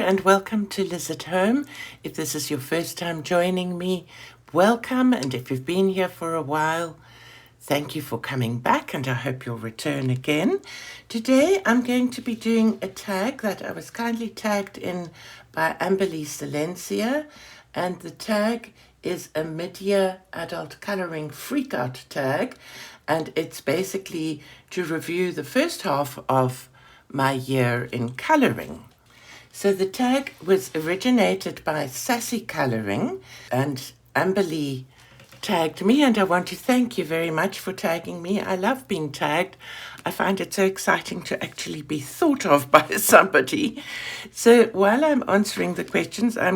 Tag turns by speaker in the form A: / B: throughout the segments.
A: and welcome to Liz at Home. If this is your first time joining me, welcome, and if you've been here for a while, thank you for coming back, and I hope you'll return again. Today I'm going to be doing a tag that I was kindly tagged in by Amberle Silencia, and the tag is a mid-year adult colouring freakout tag, and it's basically to review the first half of my year in colouring. So the tag was originated by Sassy Colouring, and Amberle tagged me, and I want to thank you very much for tagging me. I love being tagged. I find it so exciting to actually be thought of by somebody. So while I'm answering the questions, I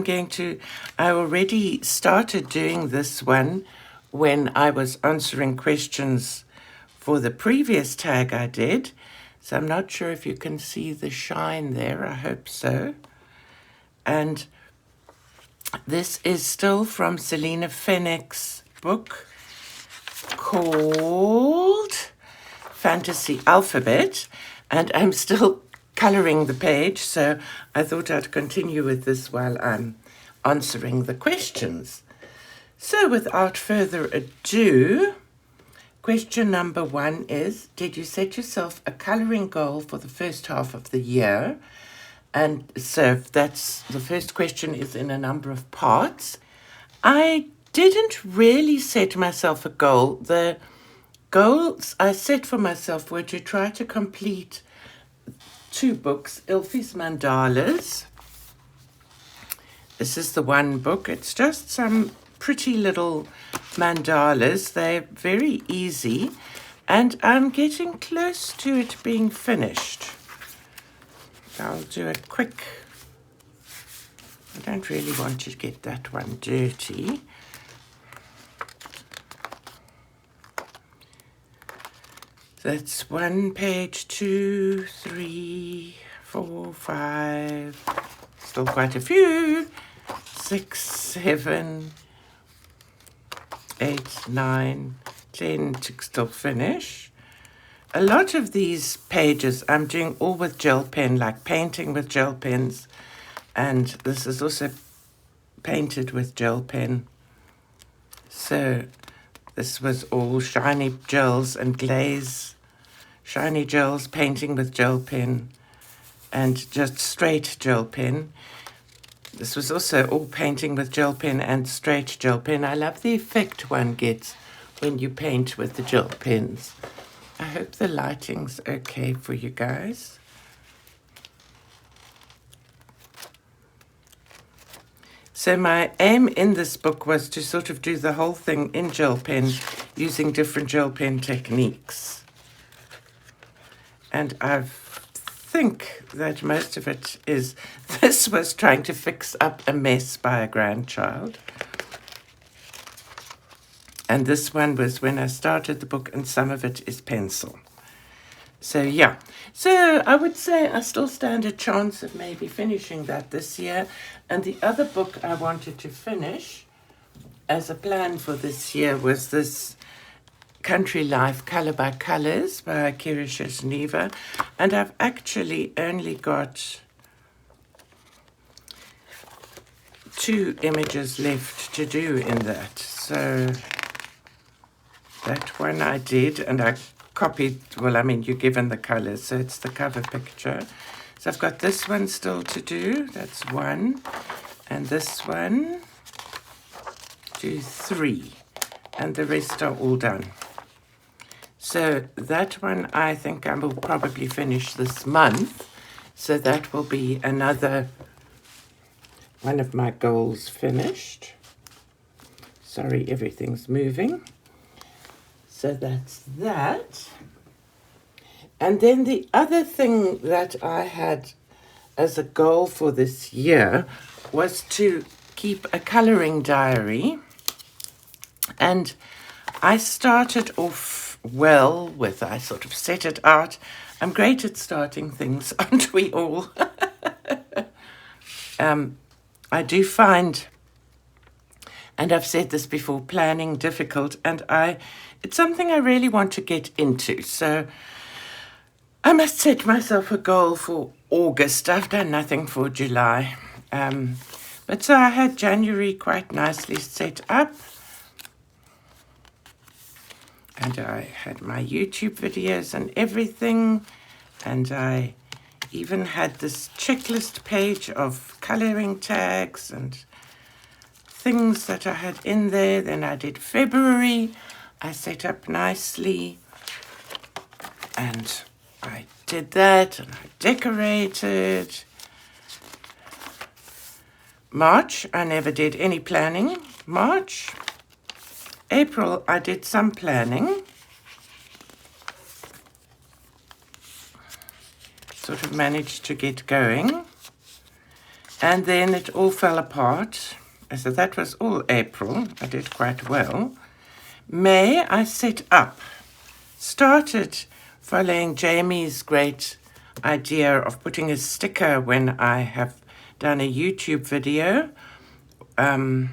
A: already started doing this one when I was answering questions for the previous tag I did. So I'm not sure if you can see the shine there. I hope so. And this is still from Selena Fenwick's book called Fantasy Alphabet. And I'm still colouring the page, so I thought I'd continue with this while I'm answering the questions. So without further ado, question number 1 is, did you set yourself a colouring goal for the first half of the year? And so that's the first question, is in a number of parts. I didn't really set myself a goal. The goals I set for myself were to try to complete 2 books, Ilfie's Mandalas. This is the one book. It's just some pretty little mandalas. They're very easy, and I'm getting close to it being finished. I'll do a quick, I don't really want to get that one dirty. That's 1 page, 2, 3, 4, 5, still quite a few, 6, 7, 8, 9, 10 to still finish. A lot of these pages I'm doing all with gel pen, like painting with gel pens, and this is also painted with gel pen. So this was all shiny gels and glaze, shiny gels, painting with gel pen, and just straight gel pen. This was also all painting with gel pen and straight gel pen. I love the effect one gets when you paint with the gel pens. I hope the lighting's okay for you guys. So my aim in this book was to sort of do the whole thing in gel pen using different gel pen techniques. And I think that most of it is, this was trying to fix up a mess by a grandchild. And this one was when I started the book, and some of it is pencil. So yeah, so I would say I still stand a chance of maybe finishing that this year. And the other book I wanted to finish as a plan for this year was this Country Life Colour by Colours by Kirish Neva. And I've actually only got 2 images left to do in that. So that one I did, and I copied, well, I mean, you're given the colours, so it's the cover picture. So I've got this one still to do, that's 1, and this one, 2, 3, and the rest are all done. So that one I think I will probably finish this month, so that will be another one of my goals finished. Sorry, everything's moving. So that's that. And then the other thing that I had as a goal for this year was to keep a colouring diary. And I started off well with, I sort of set it out. I'm great at starting things, aren't we all? I do find, and I've said this before, planning difficult, and it's something I really want to get into. So I must set myself a goal for August. I've done nothing for July. But so I had January quite nicely set up. And I had my YouTube videos and everything. And I even had this checklist page of coloring tags and things that I had in there. Then I did February. I set up nicely. And I did that and I decorated. March, I never did any planning. March. April, I did some planning. Sort of managed to get going. And then it all fell apart. So that was all April. I did quite well. May, I set up. Started following Jamie's great idea of putting a sticker when I have done a YouTube video. And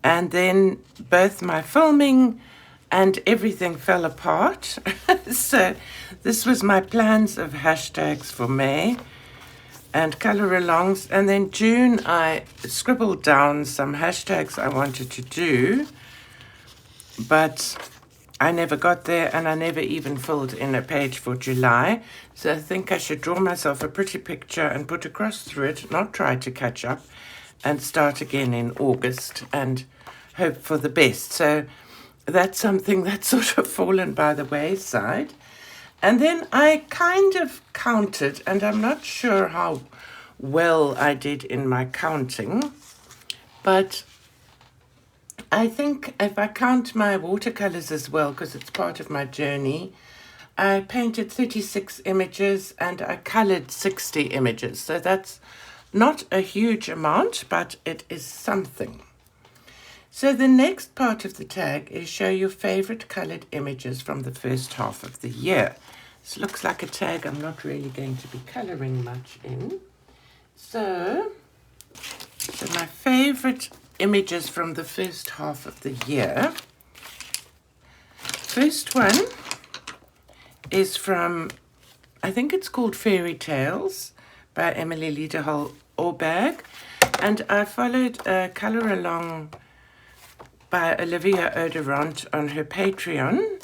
A: then both my filming and everything fell apart. So this was my plans of hashtags for May and color alongs. And then June, I scribbled down some hashtags I wanted to do, but I never got there, and I never even filled in a page for July. So I think I should draw myself a pretty picture and put a cross through it, not try to catch up, and start again in August and hope for the best. So that's something that's sort of fallen by the wayside. And then I kind of counted, and I'm not sure how well I did in my counting, but I think if I count my watercolors as well, because it's part of my journey, I painted 36 images and I colored 60 images. So that's not a huge amount, but it is something. So the next part of the tag is show your favorite colored images from the first half of the year. This looks like a tag I'm not really going to be coloring much in. So my favorite images from the first half of the year. First one is from, I think it's called Fairy Tales by Emily Liederhall-Orberg, and I followed a color along by Olivia Oderant on her Patreon,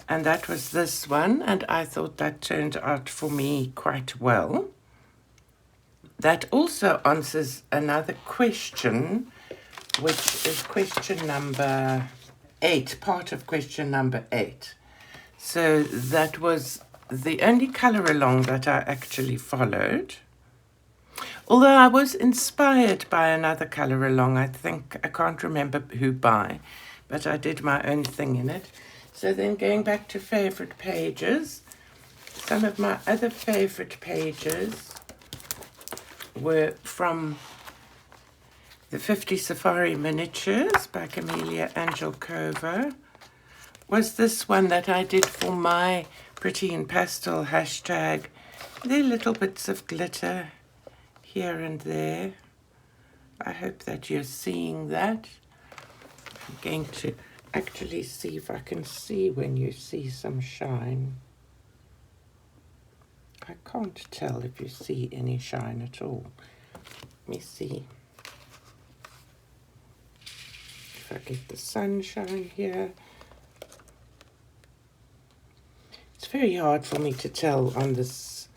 A: and that was this one, and I thought that turned out for me quite well. That also answers another question, which is question number 8, part of question number 8. So that was the only color along that I actually followed. Although I was inspired by another color along, I can't remember who by, but I did my own thing in it. So then going back to favorite pages, some of my other favorite pages were from the 50 Safari Miniatures by Camelia Angelkova. Was this one that I did for my Pretty in Pastel hashtag. There are little bits of glitter here and there. I hope that you're seeing that. I'm going to actually see if I can see when you see some shine. I can't tell if you see any shine at all. Let me see if I get the sunshine here. It's very hard for me to tell on this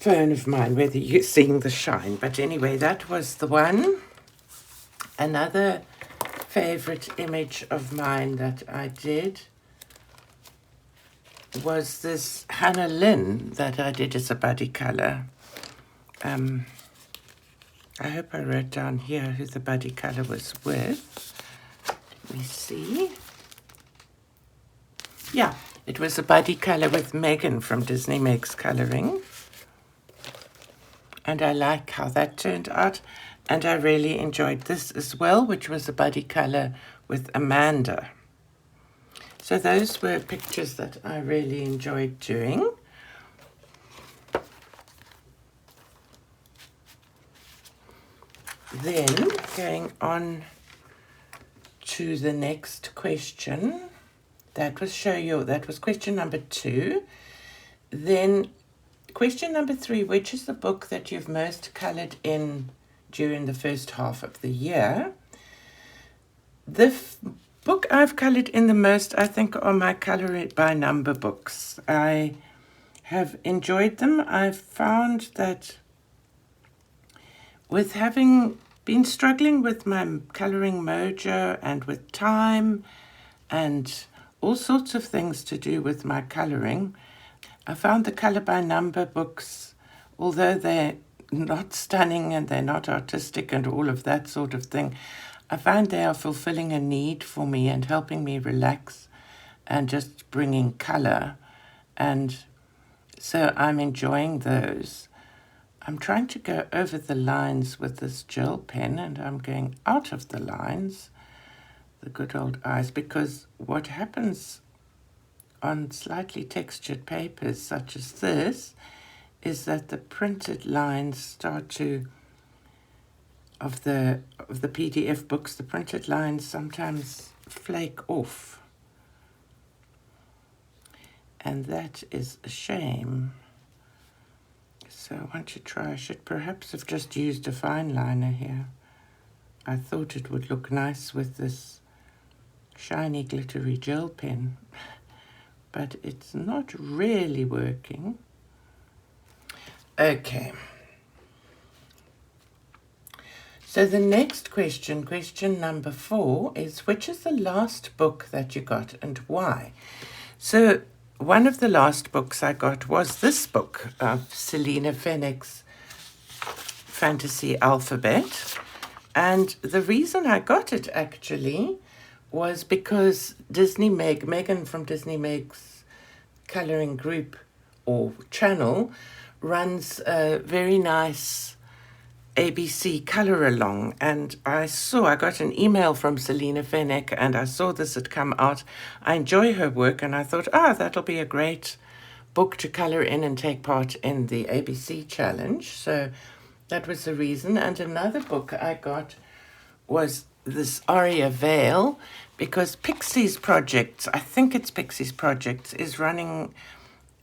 A: phone of mine whether you're seeing the shine, but anyway, that was the one. Another favorite image of mine that I did was this Hannah Lynn that I did as a buddy color. I hope I wrote down here who the buddy color was with. Let me see. Yeah, it was a buddy color with Megan from Disney Makes Coloring. And I like how that turned out. And I really enjoyed this as well, which was a buddy color with Amanda. So those were pictures that I really enjoyed doing. Then going on to the next question, that was question number 2. Then question number 3, which is the book that you've most coloured in during the first half of the year? The book I've coloured in the most, I think, are my Colour It by Number books. I have enjoyed them. I've found that with having been struggling with my colouring mojo and with time and all sorts of things to do with my colouring, I found the Colour by Number books, although they're not stunning and they're not artistic and all of that sort of thing, I find they are fulfilling a need for me and helping me relax and just bringing colour. And so I'm enjoying those. I'm trying to go over the lines with this gel pen, and I'm going out of the lines, the good old eyes, because what happens on slightly textured papers such as this is that the printed lines start to, of the PDF books, the printed lines sometimes flake off. And that is a shame. So I want to try, I should perhaps have just used a fine liner here. I thought it would look nice with this shiny glittery gel pen, but it's not really working. Okay. So the next question, question number 4, is which is the last book that you got and why? So one of the last books I got was this book of Selina Fenwick's Fantasy Alphabet. And the reason I got it actually was because Megan from Disney Meg's colouring group or channel runs a very nice ABC colour along, and I got an email from Selina Fenwick and I saw this had come out. I enjoy her work and I thought, that'll be a great book to colour in and take part in the ABC challenge. So that was the reason. And another book I got was this Aria Vale, because Pixie's Projects, I think it's Pixie's Projects, is running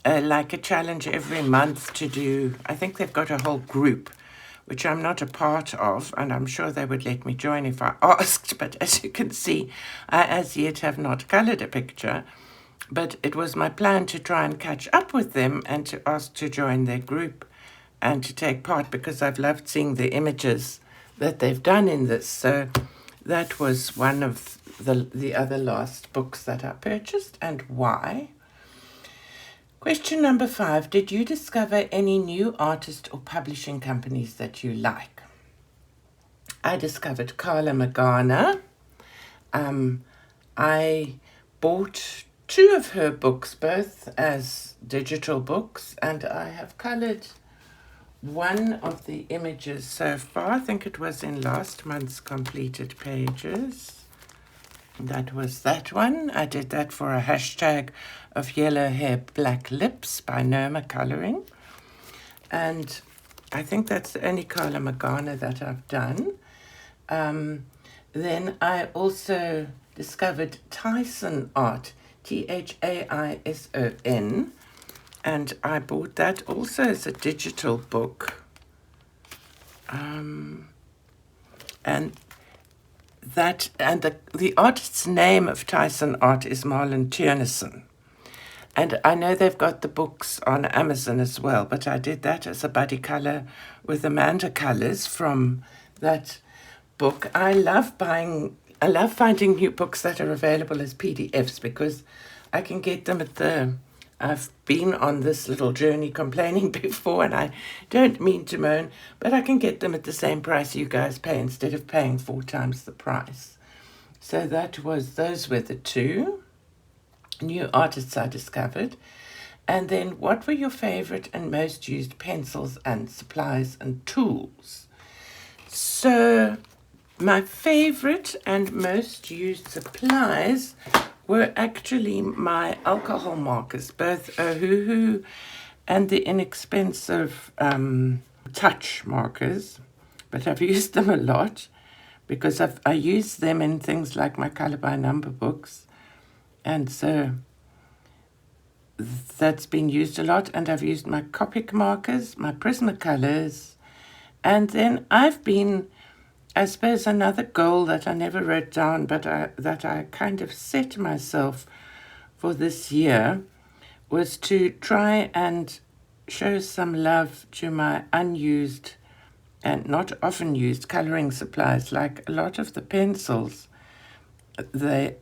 A: like a challenge every month to do, I think they've got a whole group, which I'm not a part of, and I'm sure they would let me join if I asked, but as you can see, I as yet have not coloured a picture, but it was my plan to try and catch up with them and to ask to join their group and to take part, because I've loved seeing the images that they've done in this. So that was one of the other last books that I purchased, and why. Question number 5, did you discover any new artist or publishing companies that you like? I discovered Carla Magana. I bought 2 of her books, both as digital books, and I have coloured one of the images so far. I think it was in last month's completed pages. That was that one. I did that for a hashtag of Yellow Hair, Black Lips by Noma Colouring. And I think that's the only Carla Magana that I've done. Then I also discovered Tyson Art, Taison, and I bought that also as a digital book. And the artist's name of Tyson Art is Marlon Turnison. And I know they've got the books on Amazon as well, but I did that as a buddy colour with Amanda Colours from that book. I love finding new books that are available as PDFs, because I can get them I've been on this little journey complaining before, and I don't mean to moan, but I can get them at the same price you guys pay instead of paying 4 times the price. So those were the 2 new artists I discovered. And then, what were your favorite and most used pencils and supplies and tools? So my favorite and most used supplies were actually my alcohol markers, both Ohuhu and the inexpensive touch markers, but I've used them a lot because I use them in things like my Colour by Number books. And so that's been used a lot, and I've used my Copic markers, my Prismacolors, and then I've been, I suppose, another goal that I never wrote down, but that I kind of set myself for this year was to try and show some love to my unused and not often used colouring supplies, like a lot of the pencils, the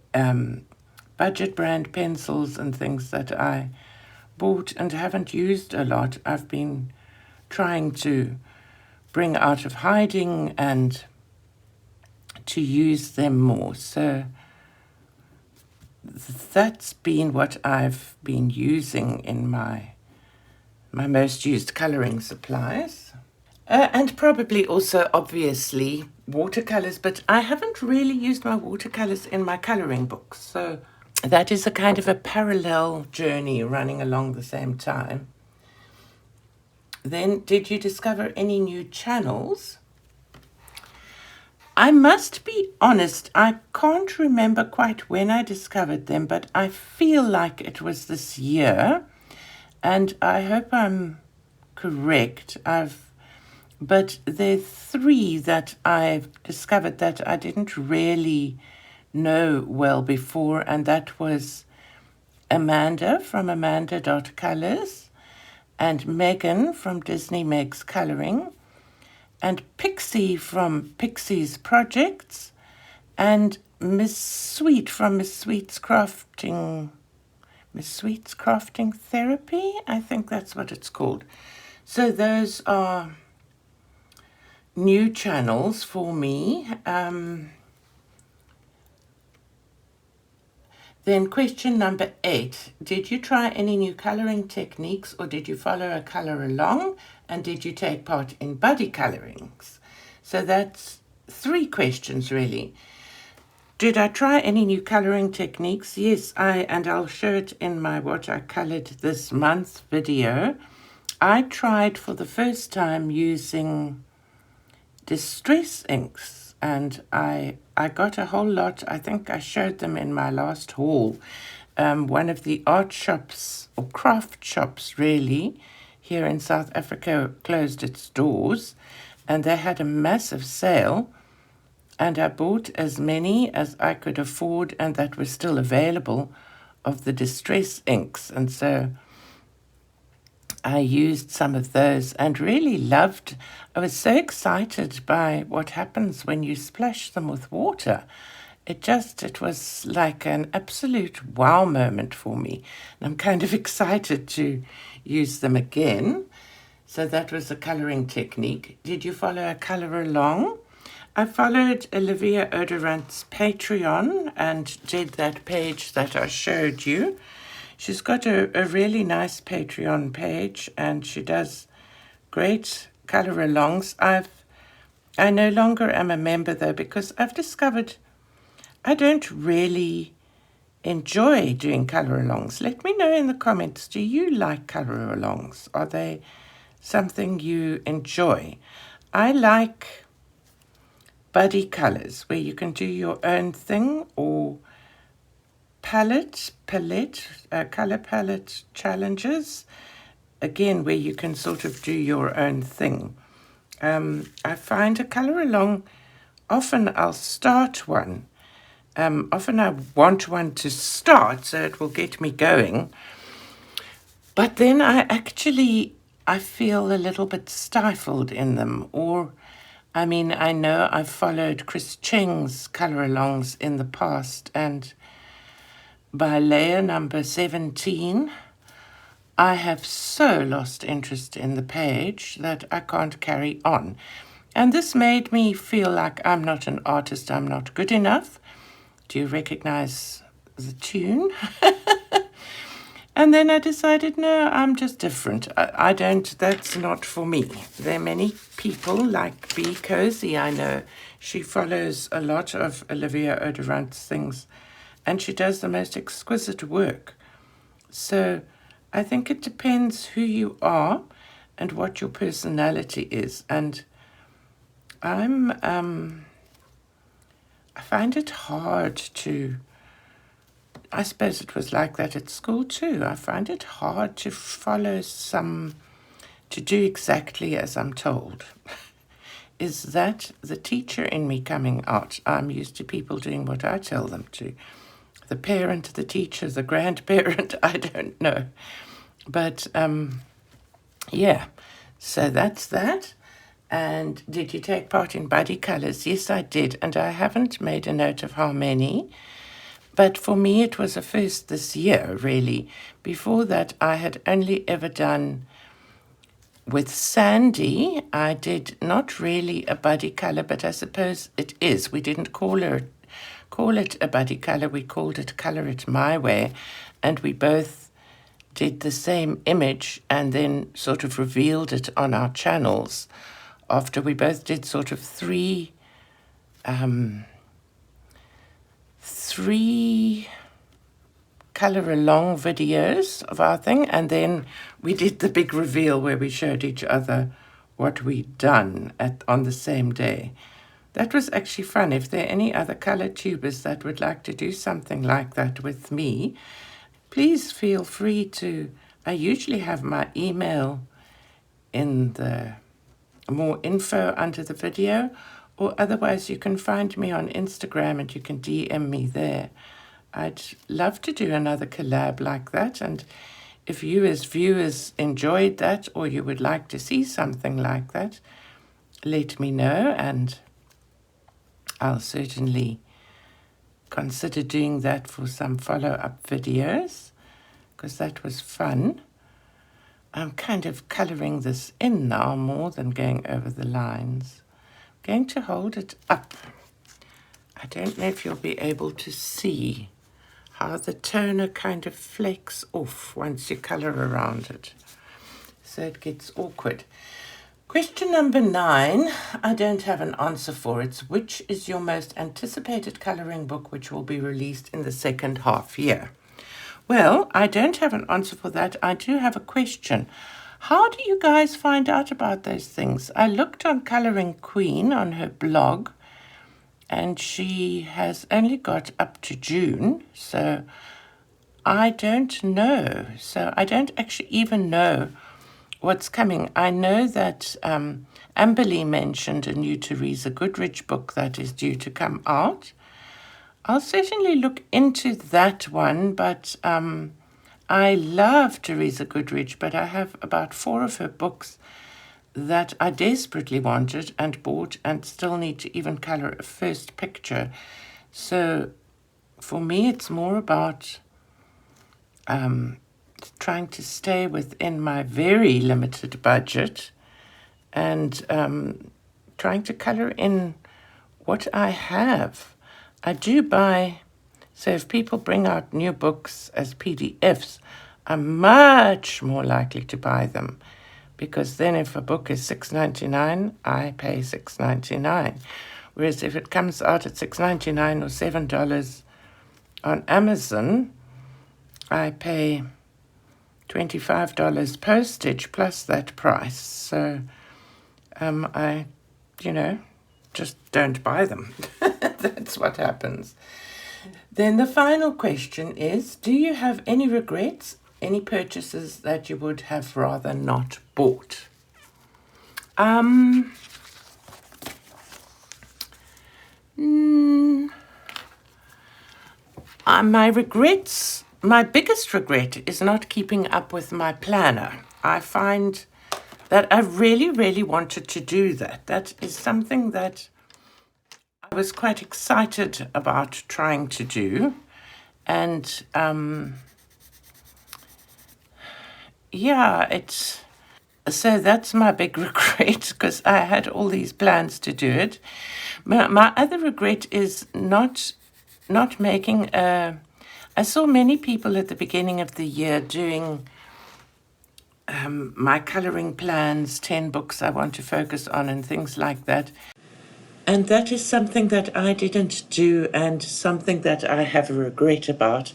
A: budget brand pencils and things that I bought and haven't used a lot. I've been trying to bring out of hiding and to use them more. So that's been what I've been using in my most used colouring supplies. And probably also, obviously, watercolours, but I haven't really used my watercolours in my colouring books. So that is a kind of a parallel journey running along the same time. Then, did you discover any new channels? I must be honest, I can't remember quite when I discovered them, but I feel like it was this year, and I hope I'm correct. But there are 3 that I've discovered that I didn't really know well before, and that was Amanda from Amanda.Colors, and Megan from Disney Meg's Colouring, and Pixie from Pixie's Projects, and Miss Sweet from Miss Sweet's Crafting Therapy, I think that's what it's called. So those are new channels for me. Then question number 8, did you try any new colouring techniques, or did you follow a colour along, and did you take part in buddy colourings? So that's 3 questions really. Did I try any new colouring techniques? Yes, and I'll show it in my What I Coloured This Month video. I tried for the first time using distress inks, and I got a whole lot. I think I showed them in my last haul. One of the art shops, or craft shops really, here in South Africa closed its doors, and they had a massive sale, and I bought as many as I could afford and that were still available of the distress inks, and so I used some of those and really loved. I was so excited by what happens when you splash them with water. It was like an absolute wow moment for me. And I'm kind of excited to use them again. So that was a colouring technique. Did you follow a colour along? I followed Olivia Odorant's Patreon and did that page that I showed you. She's got a really nice Patreon page, and she does great colour alongs. I no longer am a member though, because I've discovered I don't really enjoy doing colour alongs. Let me know in the comments, do you like colour alongs? Are they something you enjoy? I like buddy colours where you can do your own thing, or colour palette challenges, again, where you can sort of do your own thing. I find a colour along, often I'll start one. Often I want one to start so it will get me going. But then I feel a little bit stifled in them. Or, I mean, I know I've followed Chris Cheng's colour alongs in the past, and by layer number 17, I have so lost interest in the page that I can't carry on. And this made me feel like I'm not an artist, I'm not good enough. Do you recognize the tune? And then I decided, no, I'm just different. I don't, that's not for me. There are many people like Bee Cozy, I know. She follows a lot of Olivia Odorant's things, and she does the most exquisite work. So I think it depends who you are and what your personality is. And I find it hard to I suppose it was like that at school too. I find it hard to follow to do exactly as I'm told. Is that the teacher in me coming out? I'm used to people doing what I tell them to. The parent, the teacher, the grandparent, I don't know. But yeah, so that's that. And did you take part in buddy colours? Yes, I did. And I haven't made a note of how many. But for me, it was a first this year, really. Before that, I had only ever done with Sandy. I did not really a buddy colour, but I suppose it is. We didn't call it a buddy colour. We called it Colour It My Way. And we both did the same image and then sort of revealed it on our channels after we both did sort of three colour along videos of our thing, and then we did the big reveal where we showed each other what we'd done on the same day. That was actually fun. If there are any other colour tubers that would like to do something like that with me, please feel free to. I usually have my email in the more info under the video, or otherwise you can find me on Instagram and you can DM me there. I'd love to do another collab like that, and if you as viewers enjoyed that or you would like to see something like that, let me know and I'll certainly consider doing that for some follow-up videos, because that was fun. I'm kind of colouring this in now more than going over the lines. I'm going to hold it up. I don't know if you'll be able to see how the toner kind of flakes off once you colour around it. So it gets awkward. Question number 9, I don't have an answer for. It's which is your most anticipated colouring book which will be released in the second half year? Well, I don't have an answer for that. I do have a question. How do you guys find out about those things? I looked on Colouring Queen on her blog, and she has only got up to June, so I don't know. So I don't actually even know what's coming. I know that Amberle mentioned a new Teresa Goodrich book that is due to come out. I'll certainly look into that one, but I love Teresa Goodrich, but I have about 4 of her books that I desperately wanted and bought and still need to even colour a first picture. So for me, it's more about trying to stay within my very limited budget and trying to colour in what I have. I do buy, so if people bring out new books as PDFs, I'm much more likely to buy them, because then if a book is $6.99, I pay $6.99. Whereas if it comes out at $6.99 or $7 on Amazon, I pay $25 postage plus that price. So I, just don't buy them. That's what happens. Then the final question is, do you have any regrets, any purchases that you would have rather not bought? My regrets, my biggest regret is not keeping up with my planner. I find that I really, really wanted to do that. That is something that I was quite excited about trying to do. And so that's my big regret, because I had all these plans to do it. My other regret is not making I saw many people at the beginning of the year doing my colouring plans, 10 books I want to focus on and things like that. And that is something that I didn't do and something that I have a regret about.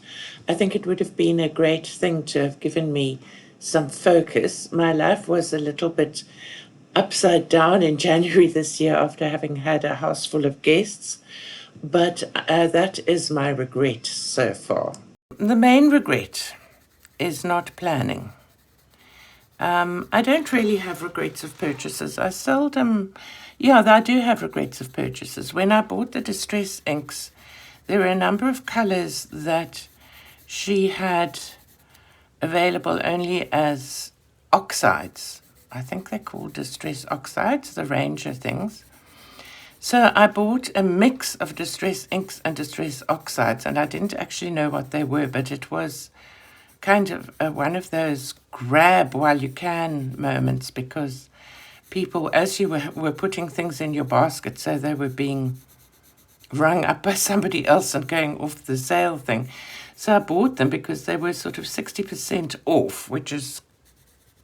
A: I think it would have been a great thing to have given me some focus. My life was a little bit upside down in January this year after having had a house full of guests. But that is my regret so far. the main regret is not planning. I don't really have regrets of purchases. I do have regrets of purchases. When I bought the Distress inks, there were a number of colors that she had available only as oxides. I think they're called Distress oxides, the Ranger things. So I bought a mix of Distress inks and Distress oxides, and I didn't actually know what they were, but it was kind of one of those grab while you can moments, because people, as you were putting things in your basket, so they were being rung up by somebody else and going off the sale thing. So I bought them because they were sort of 60% off, which is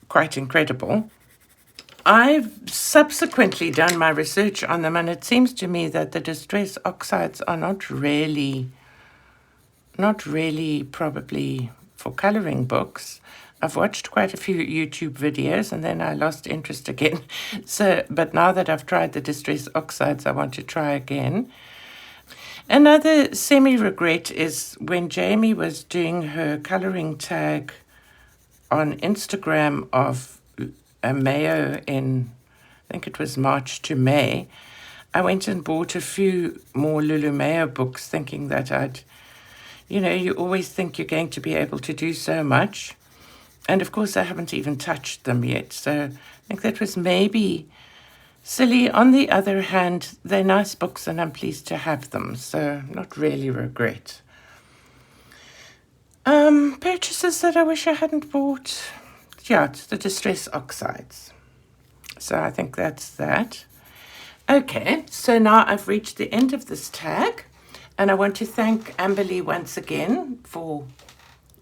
A: quite incredible. I've subsequently done my research on them, and it seems to me that the Distress oxides are not really probably for coloring books. I've watched quite a few YouTube videos and then I lost interest again. But now that I've tried the Distress oxides, I want to try again. Another semi-regret is when Jamie was doing her coloring tag on Instagram of a Mayo in, I think it was March to May, I went and bought a few more Lulu Mayo books thinking that you always think you're going to be able to do so much. And of course, I haven't even touched them yet. So I think that was maybe silly. On the other hand, they're nice books and I'm pleased to have them. So not really regret. Purchases that I wish I hadn't bought. Yeah, it's the Distress oxides. So I think that's that. Okay, so now I've reached the end of this tag. And I want to thank Amberle once again for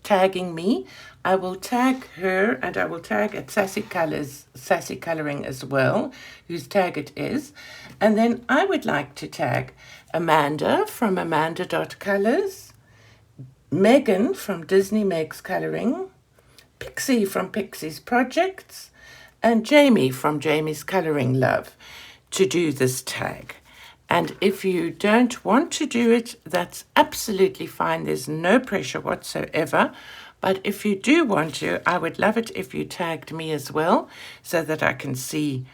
A: tagging me. I will tag her and I will tag at Sassy Colouring as well, whose tag it is. And then I would like to tag Amanda from Amanda.Colors, Megan from Disney Meg's Colouring, Pixie from Pixie's Projects, and Jamie from Jamie's Colouring Love to do this tag. And if you don't want to do it, that's absolutely fine. There's no pressure whatsoever. But if you do want to, I would love it if you tagged me as well, so that I can see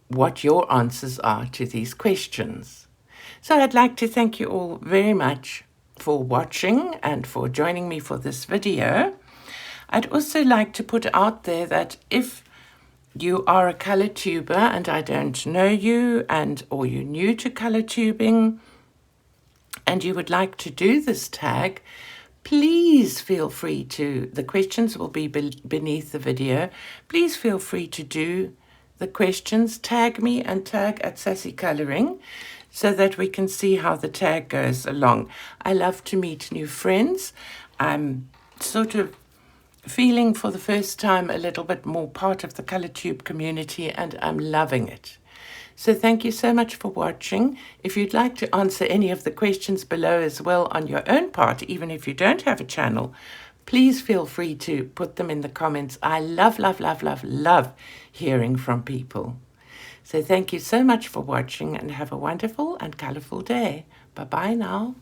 A: what your answers are to these questions. So I'd like to thank you all very much for watching and for joining me for this video. I'd also like to put out there that if you are a colour tuber and I don't know you, or you're new to colour tubing and you would like to do this tag, please feel free to, the questions will be beneath the video. Please feel free to do the questions, tag me and tag at Sassy Colouring so that we can see how the tag goes along. I love to meet new friends. I'm sort of feeling for the first time a little bit more part of the ColourTube community and I'm loving it. So thank you so much for watching. If you'd like to answer any of the questions below as well on your own part, even if you don't have a channel, please feel free to put them in the comments. I love hearing from people. So thank you so much for watching and have a wonderful and colourful day. Bye-bye now.